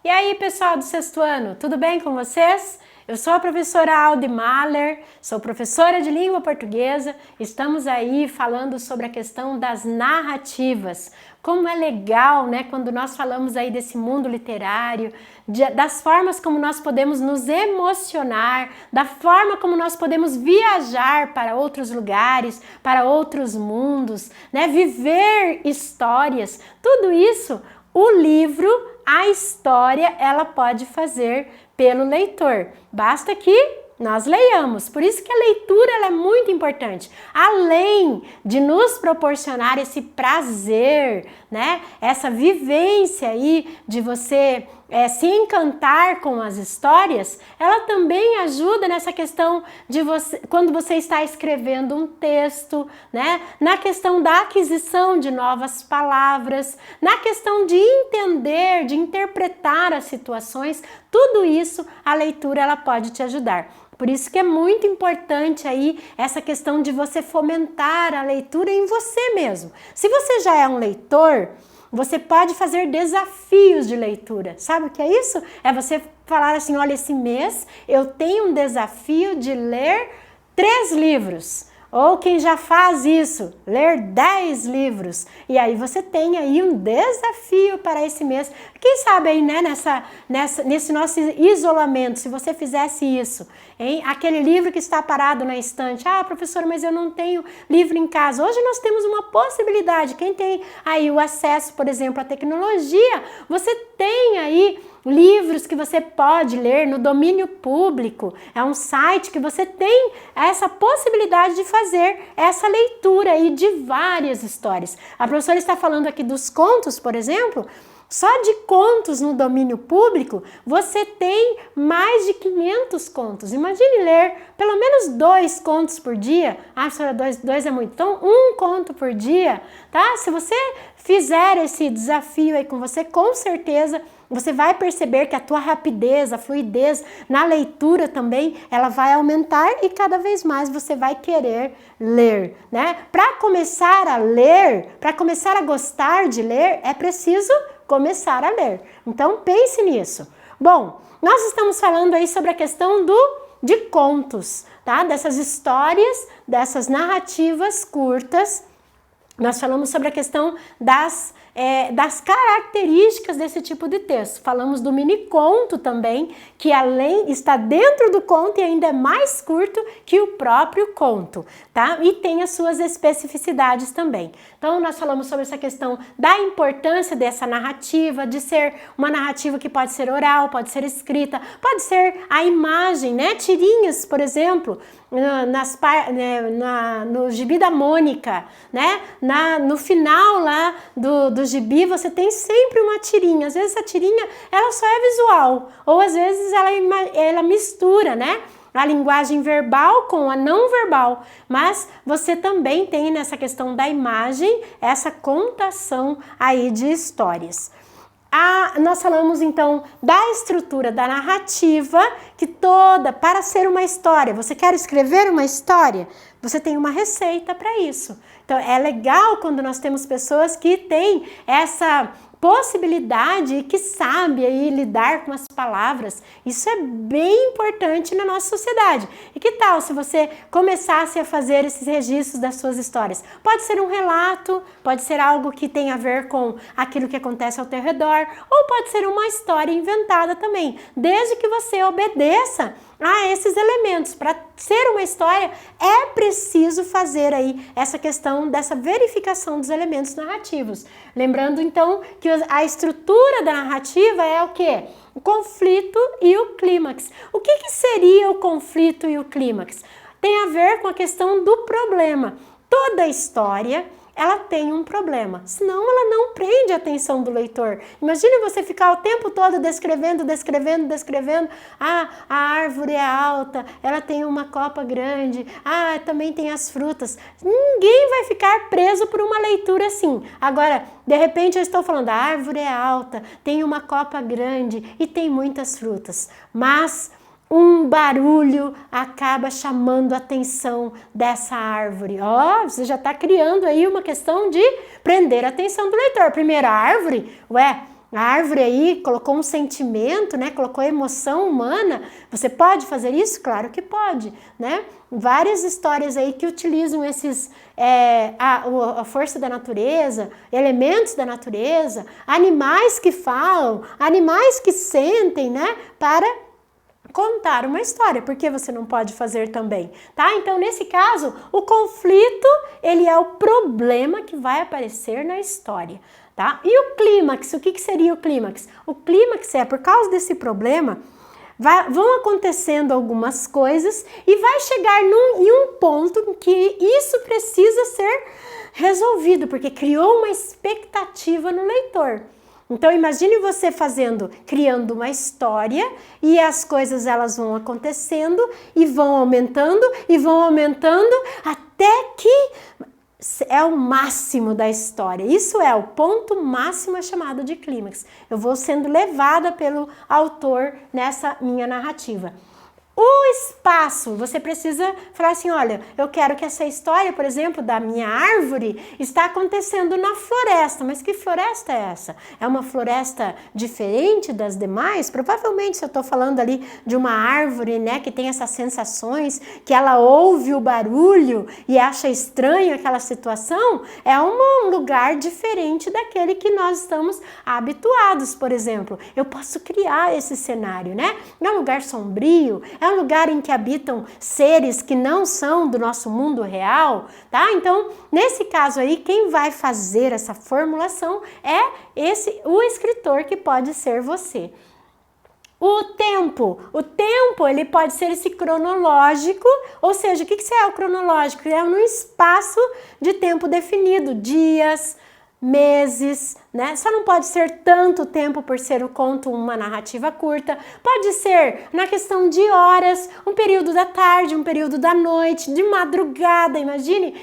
E aí, pessoal do sexto ano, tudo bem com vocês? Eu sou a professora Aldi Mahler, sou professora de língua portuguesa. Estamos aí falando sobre a questão das narrativas. Como é legal, né, quando nós falamos aí desse mundo literário, das formas como nós podemos nos emocionar, da forma como nós podemos viajar para outros lugares, para outros mundos, né, viver histórias. Tudo isso, o livro, a história, ela pode fazer pelo leitor. Basta que nós leiamos. Por isso que a leitura ela é muito importante. Além de nos proporcionar esse prazer, né? Essa vivência aí de você se encantar com as histórias, ela também ajuda nessa questão de você, quando você está escrevendo um texto, né? Na questão da aquisição de novas palavras, na questão de entender, de interpretar as situações, tudo isso a leitura ela pode te ajudar. Por isso que é muito importante aí essa questão de você fomentar a leitura em você mesmo. Se você já é um leitor, você pode fazer desafios de leitura. Sabe o que é isso? É você falar assim, olha, esse mês eu tenho um desafio de ler 3 livros. Ou quem já faz isso, ler 10 livros. E aí você tem aí um desafio para esse mês. Quem sabe aí, né, nesse nosso isolamento, se você fizesse isso, hein? Aquele livro que está parado na estante. Ah, professora, mas eu não tenho livro em casa. Hoje nós temos uma possibilidade. Quem tem aí o acesso, por exemplo, à tecnologia, você tem aí livros que você pode ler no domínio público. É um site que você tem essa possibilidade de fazer essa leitura aí de várias histórias. A professora está falando aqui dos contos, por exemplo. Só de contos no domínio público, você tem mais de 500 contos. Imagine ler pelo menos 2 contos por dia. Ah, professora, 2 é muito. Então, 1 conto por dia, tá? Se você fizer esse desafio aí com você, com certeza você vai perceber que a tua rapidez, a fluidez na leitura também, ela vai aumentar e cada vez mais você vai querer ler, né? Para começar a ler, para começar a gostar de ler, é preciso começar a ler. Então pense nisso. Bom, nós estamos falando aí sobre a questão de contos, tá? Dessas histórias, dessas narrativas curtas. Nós falamos sobre a questão das características desse tipo de texto. Falamos do mini conto também, que além está dentro do conto e ainda é mais curto que o próprio conto, tá? E tem as suas especificidades também. Então nós falamos sobre essa questão da importância dessa narrativa, de ser uma narrativa que pode ser oral, pode ser escrita, pode ser a imagem, né? Tirinhas, por exemplo, no Gibi da Mônica, né? No final lá do gibi você tem sempre uma tirinha. Às vezes a tirinha ela só é visual, ou às vezes ela mistura, né? A linguagem verbal com a não verbal, mas você também tem nessa questão da imagem essa contação aí de histórias. Nós falamos então da estrutura da narrativa, que para ser uma história, você quer escrever uma história? Você tem uma receita para isso. Então é legal quando nós temos pessoas que têm essa possibilidade e que sabe aí lidar com as palavras. Isso é bem importante na nossa sociedade. E que tal se você começasse a fazer esses registros das suas histórias? Pode ser um relato, pode ser algo que tem a ver com aquilo que acontece ao teu redor, ou pode ser uma história inventada também, desde que você obedeça a esses elementos. Para ser uma história, é preciso fazer aí essa questão dessa verificação dos elementos narrativos. Lembrando, então, que a estrutura da narrativa é o quê? O conflito e o clímax. O que seria o conflito e o clímax? Tem a ver com a questão do problema. Toda história ela tem um problema, senão ela não prende a atenção do leitor. Imagine você ficar o tempo todo descrevendo. Ah, a árvore é alta, ela tem uma copa grande, também tem as frutas. Ninguém vai ficar preso por uma leitura assim. Agora, de repente eu estou falando, a árvore é alta, tem uma copa grande e tem muitas frutas, mas um barulho acaba chamando a atenção dessa árvore. Você já está criando aí uma questão de prender a atenção do leitor. Primeiro, a árvore, A árvore aí colocou um sentimento, né? Colocou emoção humana. Você pode fazer isso? Claro que pode, né? Várias histórias aí que utilizam a força da natureza, elementos da natureza, animais que falam, animais que sentem, né? Para contar uma história, porque você não pode fazer também, tá? Então, nesse caso, o conflito, ele é o problema que vai aparecer na história, tá? E o clímax, o que seria o clímax? O clímax é, por causa desse problema, vão acontecendo algumas coisas e vai chegar em um ponto em que isso precisa ser resolvido, porque criou uma expectativa no leitor. Então imagine você criando uma história e as coisas elas vão acontecendo e vão aumentando até que é o máximo da história. Isso é o ponto máximo chamado de clímax. Eu vou sendo levada pelo autor nessa minha narrativa. O espaço, você precisa falar assim, olha, eu quero que essa história, por exemplo, da minha árvore, está acontecendo na floresta. Mas que floresta é essa? É uma floresta diferente das demais? Provavelmente, se eu estou falando ali de uma árvore, né, que tem essas sensações, que ela ouve o barulho e acha estranho aquela situação, é um lugar diferente daquele que nós estamos habituados, por exemplo. Eu posso criar esse cenário, né? É um lugar sombrio, é um lugar em que habitam seres que não são do nosso mundo real, tá? Então, nesse caso aí, quem vai fazer essa formulação é o escritor, que pode ser você. O tempo ele pode ser esse cronológico, ou seja, o que é o cronológico? É um espaço de tempo definido, dias, meses, né? Só não pode ser tanto tempo por ser o conto uma narrativa curta. Pode ser na questão de horas, um período da tarde, um período da noite, de madrugada. Imagine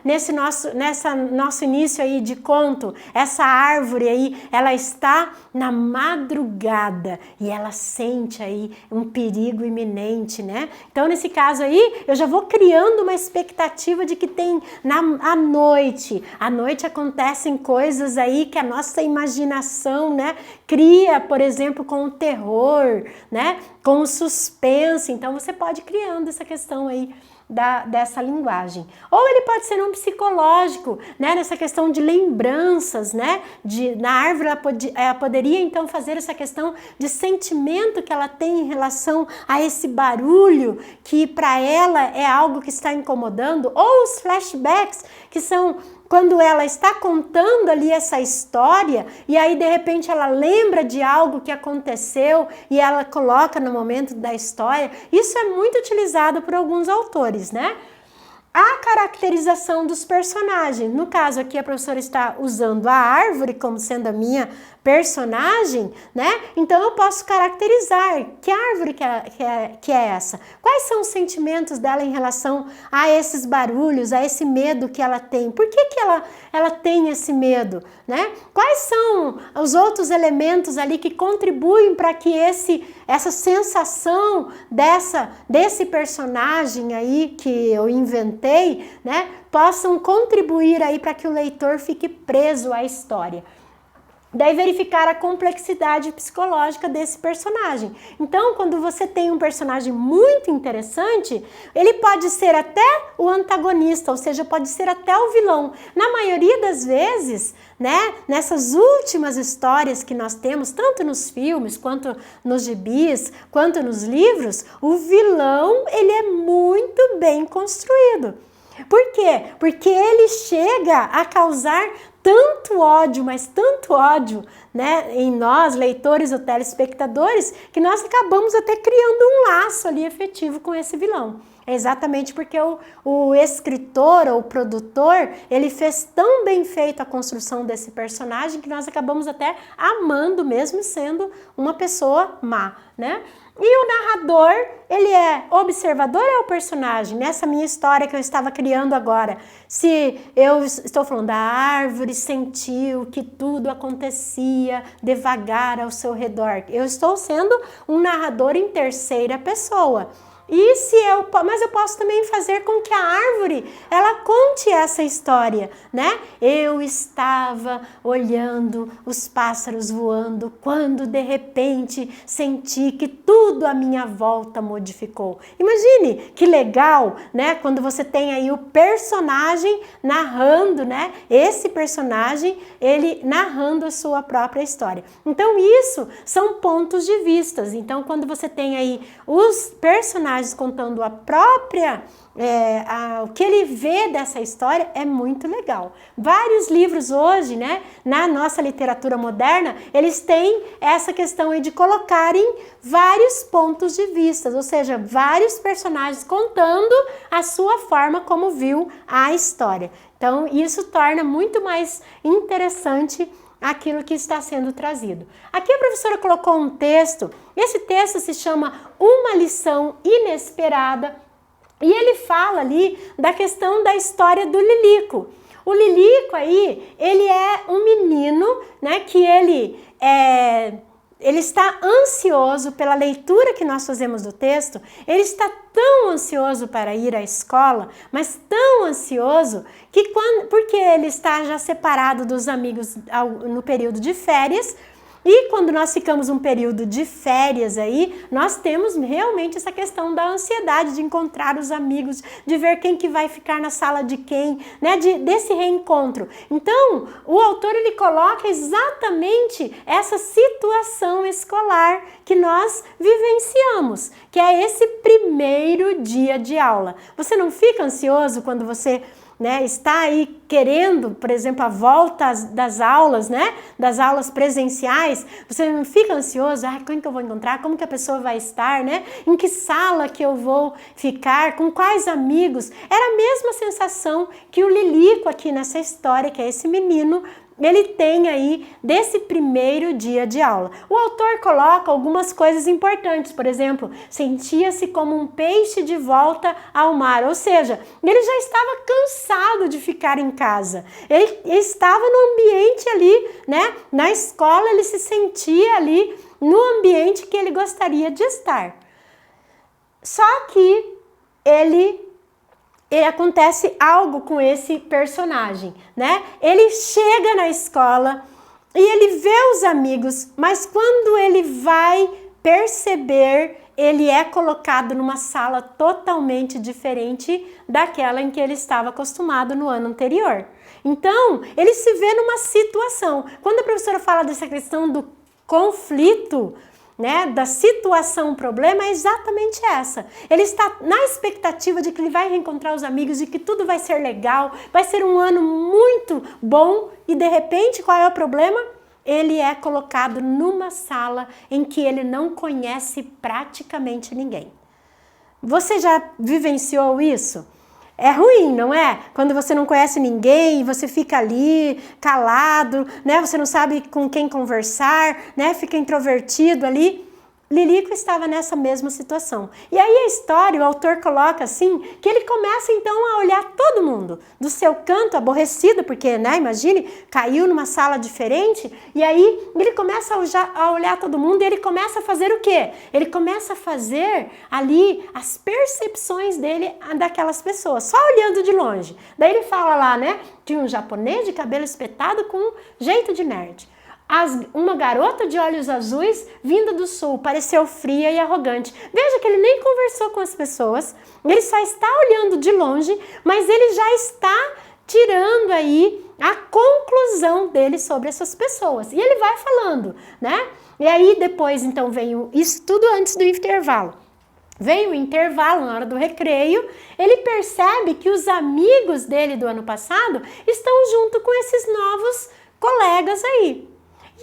nesse nosso início aí de conto, essa árvore aí, ela está na madrugada e ela sente aí um perigo iminente, né? Então, nesse caso aí, eu já vou criando uma expectativa de que tem à noite acontecem coisas aí que a nossa imaginação, né, cria, por exemplo, com o terror, né, com o suspense. Então, você pode ir criando essa questão aí dessa linguagem. Ou ele pode ser um psicológico, né, nessa questão de lembranças, né, na árvore ela poderia então fazer essa questão de sentimento que ela tem em relação a esse barulho que para ela é algo que está incomodando, ou os flashbacks, que são quando ela está contando ali essa história e aí de repente ela lembra de algo que aconteceu e ela coloca no momento da história. Isso é muito utilizado por alguns autores, né? A caracterização dos personagens. No caso aqui a professora está usando a árvore como sendo a minha personagem, né? Então eu posso caracterizar que árvore que é essa. Quais são os sentimentos dela em relação a esses barulhos, a esse medo que ela tem? Por que ela tem esse medo, né? Quais são os outros elementos ali que contribuem para que essa sensação desse personagem aí que eu inventei, né, possam contribuir aí para que o leitor fique preso à história? Daí verificar a complexidade psicológica desse personagem. Então, quando você tem um personagem muito interessante, ele pode ser até o antagonista, ou seja, pode ser até o vilão. Na maioria das vezes, né, nessas últimas histórias que nós temos, tanto nos filmes, quanto nos gibis, quanto nos livros, o vilão, ele é muito bem construído. Por quê? Porque ele chega a causar tanto ódio, mas tanto ódio, né, em nós, leitores ou telespectadores, que nós acabamos até criando um laço ali efetivo com esse vilão. É exatamente porque o escritor ou o produtor, ele fez tão bem feito a construção desse personagem que nós acabamos até amando, mesmo sendo uma pessoa má, né? E o narrador, ele é observador ou é o personagem? Nessa minha história que eu estava criando agora, se eu estou falando da árvore sentiu que tudo acontecia devagar ao seu redor, eu estou sendo um narrador em terceira pessoa. Mas eu posso também fazer com que a árvore, ela conte essa história, né? Eu estava olhando os pássaros voando quando de repente senti que tudo à minha volta modificou. Imagine que legal, né? Quando você tem aí o personagem narrando, né? Esse personagem, ele narrando a sua própria história. Então isso são pontos de vista. Então quando você tem aí os personagens contando a própria, o que ele vê dessa história, é muito legal. Vários livros hoje, né, na nossa literatura moderna, eles têm essa questão aí de colocarem vários pontos de vista, ou seja, vários personagens contando a sua forma como viu a história. Então isso torna muito mais interessante aquilo que está sendo trazido. Aqui a professora colocou um texto, esse texto se chama Uma Lição Inesperada, e ele fala ali da questão da história do Lilico. O Lilico aí, ele é um menino, né, que ele está ansioso pela leitura que nós fazemos do texto, ele está tão ansioso para ir à escola, mas tão ansioso que porque ele está já separado dos amigos no período de férias, e quando nós ficamos um período de férias aí, nós temos realmente essa questão da ansiedade de encontrar os amigos, de ver quem que vai ficar na sala de quem, né, desse reencontro. Então, o autor ele coloca exatamente essa situação escolar que nós vivenciamos, que é esse primeiro dia de aula. Você não fica ansioso quando você, né, está aí querendo, por exemplo, a volta das aulas, né, das aulas presenciais, você não fica ansioso, quem que eu vou encontrar, como que a pessoa vai estar, né, em que sala que eu vou ficar, com quais amigos? Era a mesma sensação que o Lilico aqui nessa história, que é esse menino, ele tem aí desse primeiro dia de aula. O autor coloca algumas coisas importantes, por exemplo, sentia-se como um peixe de volta ao mar, ou seja, ele já estava cansado de ficar em casa, ele estava no ambiente ali, né, na escola, ele se sentia ali no ambiente que ele gostaria de estar. Só que acontece algo com esse personagem, né? Ele chega na escola e ele vê os amigos, mas quando ele vai perceber, ele é colocado numa sala totalmente diferente daquela em que ele estava acostumado no ano anterior. Então, ele se vê numa situação. Quando a professora fala dessa questão do conflito, né, da situação, o problema é exatamente essa. Ele está na expectativa de que ele vai reencontrar os amigos, de que tudo vai ser legal, vai ser um ano muito bom e de repente qual é o problema? Ele é colocado numa sala em que ele não conhece praticamente ninguém. Você já vivenciou isso? É ruim, não é? Quando você não conhece ninguém, você fica ali calado, né? Você não sabe com quem conversar, né? Fica introvertido ali. Lilico estava nessa mesma situação. E aí a história, o autor coloca assim, que ele começa então a olhar todo mundo do seu canto, aborrecido, porque, né, imagine, caiu numa sala diferente, e aí ele começa a olhar todo mundo e ele começa a fazer o quê? Ele começa a fazer ali as percepções dele daquelas pessoas, só olhando de longe. Daí ele fala lá, né, de um japonês de cabelo espetado com jeito de nerd. Uma garota de olhos azuis vinda do sul, pareceu fria e arrogante. Veja que ele nem conversou com as pessoas, ele só está olhando de longe, mas ele já está tirando aí a conclusão dele sobre essas pessoas. E ele vai falando, né? E aí depois então vem isso tudo antes do intervalo. Vem o intervalo, na hora do recreio, ele percebe que os amigos dele do ano passado estão junto com esses novos colegas aí.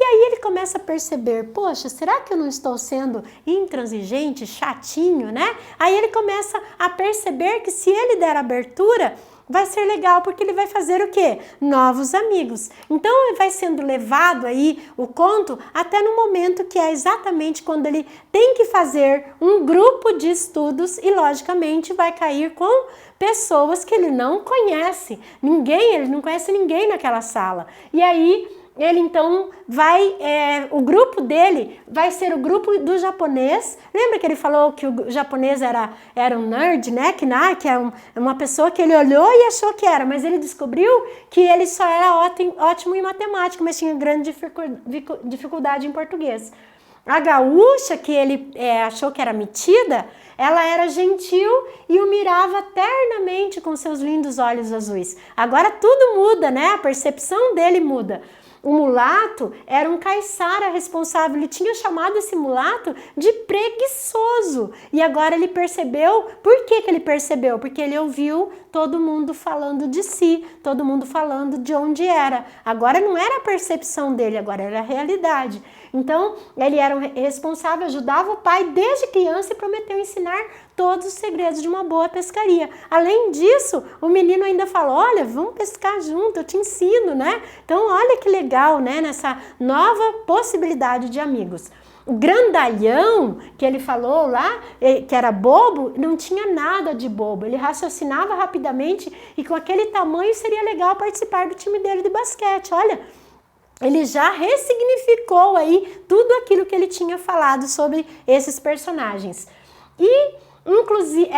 E aí ele começa a perceber, poxa, será que eu não estou sendo intransigente, chatinho, né? Aí ele começa a perceber que se ele der abertura, vai ser legal, porque ele vai fazer o quê? Novos amigos. Então ele vai sendo levado aí o conto até no momento que é exatamente quando ele tem que fazer um grupo de estudos e logicamente vai cair com pessoas que ele não conhece. Ele não conhece ninguém naquela sala. E aí ele então vai, o grupo dele vai ser o grupo do japonês. Lembra que ele falou que o japonês era um nerd, né? Que é uma pessoa que ele olhou e achou que era, mas ele descobriu que ele só era ótimo em matemática, mas tinha grande dificuldade em português. A gaúcha, que ele achou que era metida, ela era gentil e o mirava ternamente com seus lindos olhos azuis. Agora tudo muda, né? A percepção dele muda. O mulato era um caiçara responsável, ele tinha chamado esse mulato de preguiçoso. E agora ele percebeu, por que ele percebeu? Porque ele ouviu todo mundo falando de si, todo mundo falando de onde era. Agora não era a percepção dele, agora era a realidade. Então, ele era responsável, ajudava o pai desde criança e prometeu ensinar todos os segredos de uma boa pescaria. Além disso, o menino ainda falou, olha, vamos pescar junto, eu te ensino, né? Então, olha que legal, né? Nessa nova possibilidade de amigos. O grandalhão que ele falou lá, que era bobo, não tinha nada de bobo. Ele raciocinava rapidamente e com aquele tamanho seria legal participar do time dele de basquete. Olha, ele já ressignificou aí tudo aquilo que ele tinha falado sobre esses personagens. E, inclusive,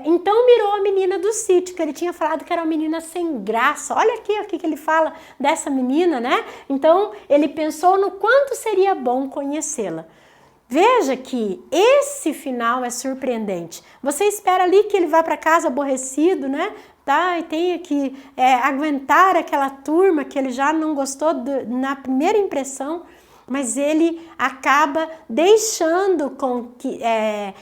então mirou a menina do sítio, que ele tinha falado que era uma menina sem graça. Olha aqui o que ele fala dessa menina, né? Então, ele pensou no quanto seria bom conhecê-la. Veja que esse final é surpreendente. Você espera ali que ele vá para casa aborrecido, né? Tá? E tenha que aguentar aquela turma que ele já não gostou na primeira impressão, mas ele acaba deixando com que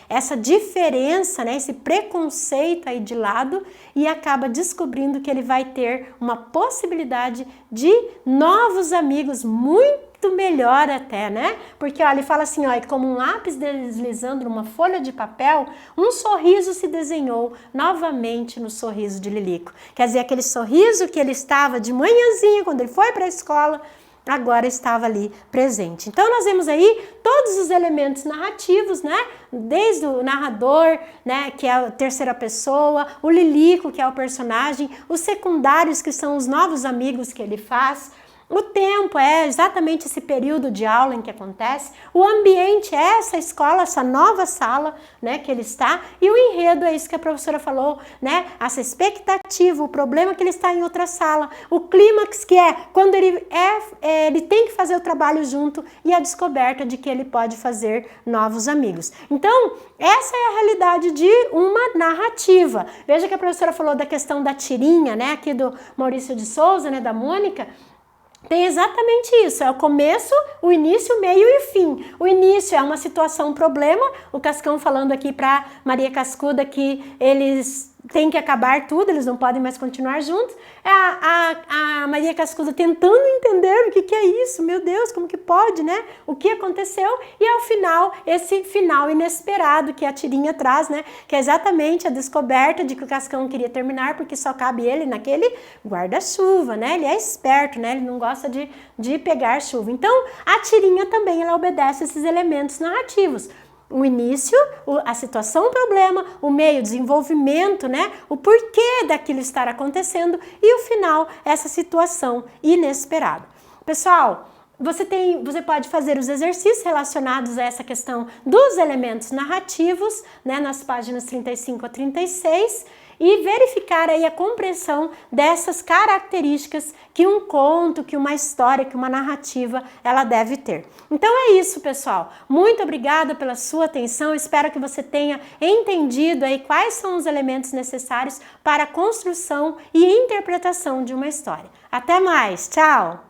essa diferença, né, esse preconceito aí de lado e acaba descobrindo que ele vai ter uma possibilidade de novos amigos muito melhor até, né? Porque, olha, ele fala assim, ó, como um lápis deslizando numa folha de papel, um sorriso se desenhou novamente no sorriso de Lilico. Quer dizer, aquele sorriso que ele estava de manhãzinha, quando ele foi para a escola, agora estava ali presente. Então, nós vemos aí todos os elementos narrativos, né? Desde o narrador, né, que é a terceira pessoa, o Lilico, que é o personagem, os secundários, que são os novos amigos que ele faz. O tempo é exatamente esse período de aula em que acontece, o ambiente é essa escola, essa nova sala, né, que ele está, e o enredo é isso que a professora falou, né, essa expectativa, o problema que ele está em outra sala, o clímax que é quando ele tem que fazer o trabalho junto e a descoberta de que ele pode fazer novos amigos. Então, essa é a realidade de uma narrativa. Veja que a professora falou da questão da tirinha, né, aqui do Maurício de Souza, né, da Mônica. Tem exatamente isso, é o começo, o início, o meio e o fim. O início é uma situação, um problema, o Cascão falando aqui para Maria Cascuda que eles têm que acabar tudo, eles não podem mais continuar juntos. A Maria Cascuda tentando entender o que é isso, meu Deus, como que pode, né? O que aconteceu? E ao final, esse final inesperado que a tirinha traz, né? Que é exatamente a descoberta de que o Cascão queria terminar porque só cabe ele naquele guarda-chuva, né? Ele é esperto, né? Ele não gosta de pegar chuva. Então, a tirinha também, ela obedece esses elementos narrativos. O início, a situação, o problema, o meio, o desenvolvimento, né? O porquê daquilo estar acontecendo e o final, essa situação inesperada. Pessoal, você pode fazer os exercícios relacionados a essa questão dos elementos narrativos, né? Nas páginas 35 a 36 e verificar aí a compreensão dessas características que um conto, que uma história, que uma narrativa, ela deve ter. Então é isso, pessoal. Muito obrigada pela sua atenção. Espero que você tenha entendido aí quais são os elementos necessários para a construção e interpretação de uma história. Até mais. Tchau!